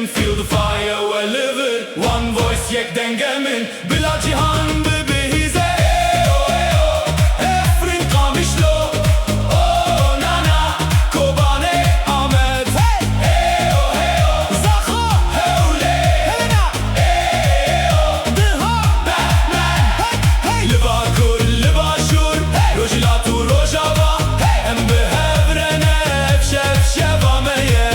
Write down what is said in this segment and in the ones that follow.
Kim feel the fire we're living. One voice yek dengemin bila cihan bebehize. Efrin kamışlo o nana kobane Ahmet. Heyo heyo Zakho hewle hena. Heyo Dıha Batman. Liba kul liba şur Rojila tu rojava. Em behevrene efşef şevameye.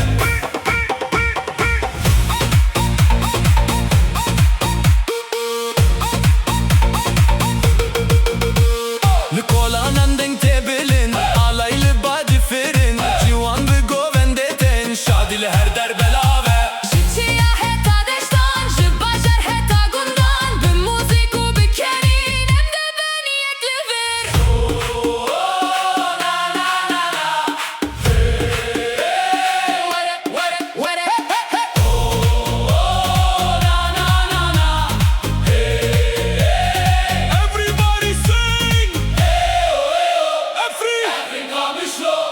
Likolan ding tebelin alaylı badi ferin civan ve govendeten şadil her der belave. Życia heta desztan, że bażar heta gundan. By muzyku by kerin, em de ben yekliver. Everybody sing. Efrin kamışlo